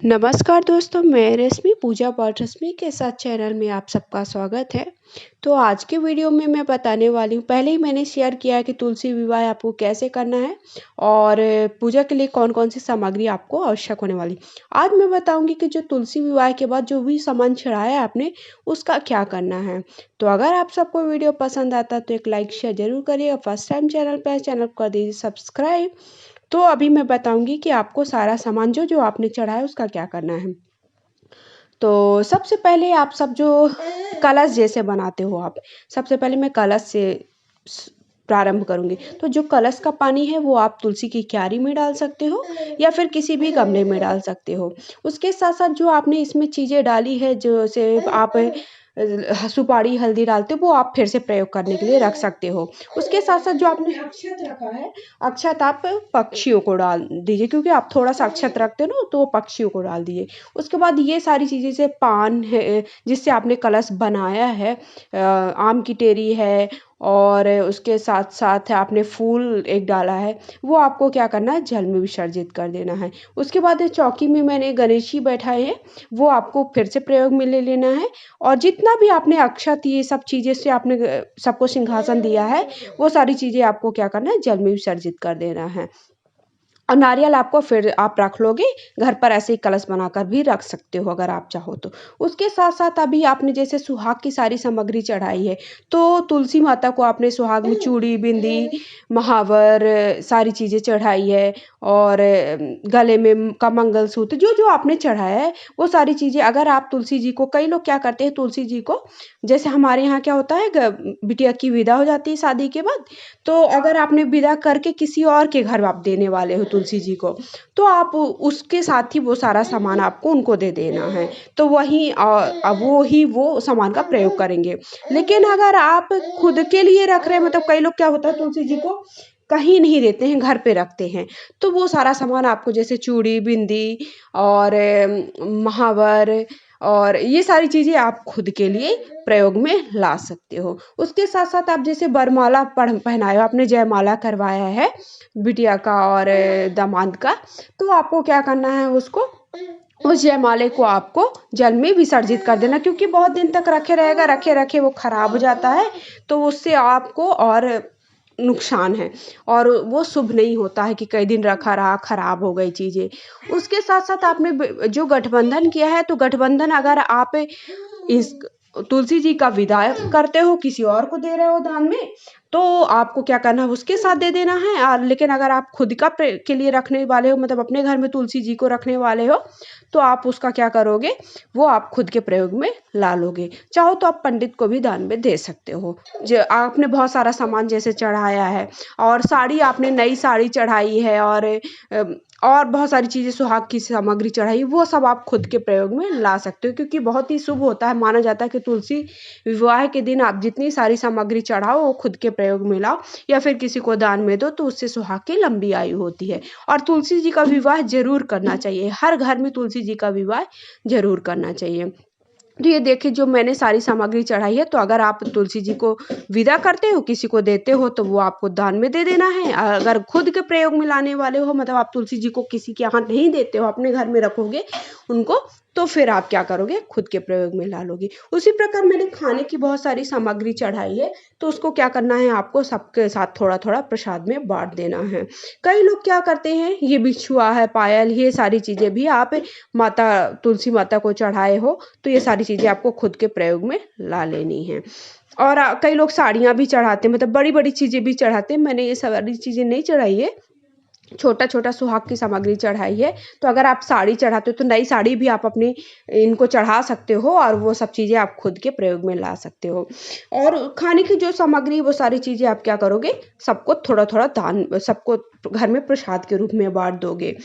नमस्कार दोस्तों, मैं रश्मि पूजा पाठ रश्मि के साथ चैनल में आप सबका स्वागत है। तो आज के वीडियो में मैं बताने वाली हूँ, पहले ही मैंने शेयर किया है कि तुलसी विवाह आपको कैसे करना है और पूजा के लिए कौन-कौन सी सामग्री आपको आवश्यक होने वाली। आज मैं बताऊँगी कि जो तुलसी विवाह के बाद जो भी सामान चढ़ाया है आपने, उसका क्या करना है। तो अगर आप सबको वीडियो पसंद आता है तो एक लाइक शेयर ज़रूर करिएगा। फर्स्ट टाइम चैनल पे है, चैनल को कर दीजिए सब्सक्राइब। तो अभी मैं बताऊँगी कि आपको सारा सामान जो आपने चढ़ाया है उसका क्या करना है। तो सबसे पहले आप सब जो कलश जैसे बनाते हो आप, सबसे पहले मैं कलश से स प्रारंभ करूँगी। तो जो कलश का पानी है वो आप तुलसी की क्यारी में डाल सकते हो या फिर किसी भी गमले में डाल सकते हो। उसके साथ-साथ जो आपने इसमें चीज़ें डाली है जैसे आप सुपारी, हल्दी डालते हो वो आप फिर से प्रयोग करने के लिए रख सकते हो। उसके साथ-साथ जो आपने अक्षत रखा है, अक्षत आप पक्षियों को डाल दीजिए क्योंकि आप थोड़ा-सा अक्षत रखते हो ना तो पक्षियों को डाल दीजिए। उसके बाद ये सारी चीज़ें जैसे पान है जिससे आपने कलश बनाया है, आम की टेरी है और उसके साथ-साथ आपने फूल एक डाला है, वो आपको क्या करना है जल में विसर्जित कर देना है। उसके बाद चौकी में मैंने गणेश जी बैठाए हैं, वो आपको फिर से प्रयोग में ले लेना है और जितना भी आपने अक्षत ये सब चीज़ें से आपने सबको सिंहासन दिया है, वो सारी चीज़ें आपको क्या करना है जल में विसर्जित कर देना है। और नारियल आपको फिर आप रख लोगे, घर पर ऐसे ही कलश बनाकर भी रख सकते हो अगर आप चाहो तो। उसके साथ-साथ अभी आपने जैसे सुहाग की सारी सामग्री चढ़ाई है, तो तुलसी माता को आपने सुहाग में चूड़ी, बिंदी, महावर सारी चीज़ें चढ़ाई है और गले में का मंगलसूत्र जो-जो आपने चढ़ाया है, वो सारी चीज़ें अगर आप तुलसी जी को कई लोग क्या करते हैं तुलसी जी को जैसे हमारे यहाँ क्या होता है बिटिया की विदा हो जाती है शादी के बाद, तो अगर आपने विदा करके किसी और के घर आप देने वाले हो तुलसी जी को, तो आप उसके साथ ही वो सारा सामान आपको उनको दे देना है। तो वही अब वो ही वो सामान का प्रयोग करेंगे। लेकिन अगर आप खुद के लिए रख रहे हैं मतलब कई लोग क्या होता है तुलसी जी को कहीं नहीं देते हैं, घर पे रखते हैं। तो वो सारा सामान आपको जैसे चूड़ी, बिंदी और महावर और ये सारी चीज़ें आप खुद के लिए प्रयोग में ला सकते हो। उसके साथ-साथ आप जैसे वरमाला पहनाए हो, आपने जयमाला करवाया है बिटिया का और दामाद का, तो आपको क्या करना है उसको उस जयमाले को आपको जल में विसर्जित कर देना क्योंकि बहुत दिन तक रखे रहेगा, रखे-रखे वो खराब हो जाता है, तो उससे आपको और नुकसान है और वो शुभ नहीं होता है कि कई दिन रखा रहा, खराब हो गई चीज़ें। उसके साथ-साथ आपने जो गठबंधन किया है, तो गठबंधन अगर आप इस तुलसी जी का विदाई करते हो, किसी और को दे रहे हो दान में, तो आपको क्या करना है उसके साथ दे देना है लेकिन अगर आप खुद का के लिए रखने वाले हो मतलब अपने घर में तुलसी जी को रखने वाले हो, तो आप उसका क्या करोगे, वो आप खुद के प्रयोग में ला लोगे। चाहो तो आप पंडित को भी दान में दे सकते हो। आपने बहुत सारा सामान जैसे चढ़ाया है और साड़ी आपने नई साड़ी चढ़ाई है और बहुत सारी चीज़ें सुहाग की सामग्री चढ़ाई, वो सब आप खुद के प्रयोग में ला सकते हो क्योंकि बहुत ही शुभ होता है, माना जाता है कि तुलसी विवाह के दिन आप जितनी सारी सामग्री चढ़ाओ, वो खुद के प्रयोग में लाओ या फिर किसी को दान में दो, तो उससे सुहाग की लंबी आयु होती है। और तुलसी जी का विवाह ज़रूर करना चाहिए, हर घर में तुलसी जी का विवाह ज़रूर करना चाहिए। तो ये देखिए जो मैंने सारी सामग्री चढ़ाई है, तो अगर आप तुलसी जी को विदा करते हो, किसी को देते हो, तो वो आपको दान में दे देना है। अगर खुद के प्रयोग में लाने वाले हो, मतलब आप तुलसी जी को किसी के यहाँ नहीं देते हो, अपने घर में रखोगे उनको, तो फिर आप क्या करोगे, खुद के प्रयोग में ला लोगे। उसी प्रकार मैंने खाने की बहुत सारी सामग्री चढ़ाई है, तो उसको क्या करना है, आपको सबके साथ थोड़ा-थोड़ा प्रसाद में बाँट देना है। कई लोग क्या करते हैं, ये बिछुआ है, पायल, ये सारी चीज़ें भी आप माता तुलसी माता को चढ़ाए हो, तो ये सारी चीज़ें आपको खुद के प्रयोग में ला लेनी है। और कई लोग साड़ियाँ भी चढ़ाते हैं, मतलब बड़ी-बड़ी चीज़ें भी चढ़ाते हैं, मैंने ये सारी चीज़ें नहीं चढ़ाई है। छोटा-छोटा सुहाग की सामग्री चढ़ाई है, तो अगर आप साड़ी चढ़ाते हो, तो नई साड़ी भी आप अपनी इनको चढ़ा सकते हो और वो सब चीज़ें आप खुद के प्रयोग में ला सकते हो। और खाने की जो सामग्री है, वो सारी चीज़ें आप क्या करोगे, सबको थोड़ा-थोड़ा दान सबको घर में प्रसाद के रूप में बाँट दोगे।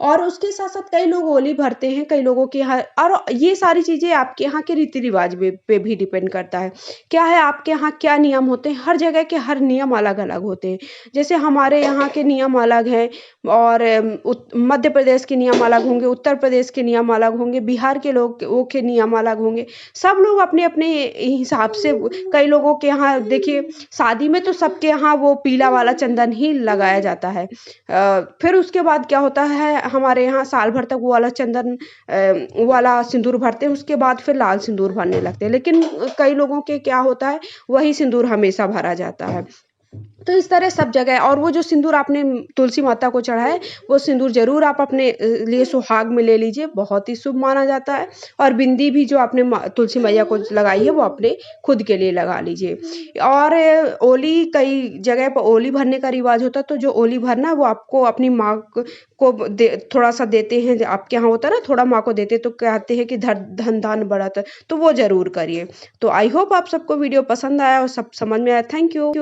और उसके साथ-साथ कई लोग होली भरते हैं, कई लोगों के यहाँ और ये सारी चीज़ें आपके यहाँ के रीति-रिवाज पे भी डिपेंड करता है। क्या है आपके यहाँ क्या नियम होते हैं, हर जगह के हर नियम अलग-अलग होते हैं। जैसे हमारे यहाँ के नियम अलग हैं और मध्य प्रदेश के नियम अलग होंगे, उत्तर प्रदेश के नियम अलग होंगे, बिहार के लोग के नियम अलग होंगे। सब लोग अपने-अपने हिसाब से कई लोगों के यहाँ देखिए शादी में तो सबके यहाँ वो पीला वाला चंदन ही लगाया जाता है। फिर उसके बाद क्या होता है हमारे यहाँ साल भर तक वो वाला चंदन वो वाला सिंदूर भरते हैं, उसके बाद फिर लाल सिंदूर भरने लगते हैं। लेकिन कई लोगों के क्या होता है, वही सिंदूर हमेशा भरा जाता है। तो इस तरह सब जगह और वो जो सिंदूर आपने तुलसी माता को चढ़ाया है, वो सिंदूर ज़रूर आप अपने लिए सुहाग में ले लीजिए, बहुत ही शुभ माना जाता है। और बिंदी भी जो आपने तुलसी मैया को लगाई है, वो अपने खुद के लिए लगा लीजिए। और ओली कई जगह पर ओली भरने का रिवाज होता है, तो जो ओली भरना है वो आपको अपनी माँ को दे थोड़ा सा देते हैं, आपके यहाँ होता है ना, थोड़ा माँ को देते तो कहते हैं कि धन धान बढ़त है, तो वो ज़रूर करिए। तो आई होप आप सबको वीडियो पसंद आया और सब समझ में आया। Thank you.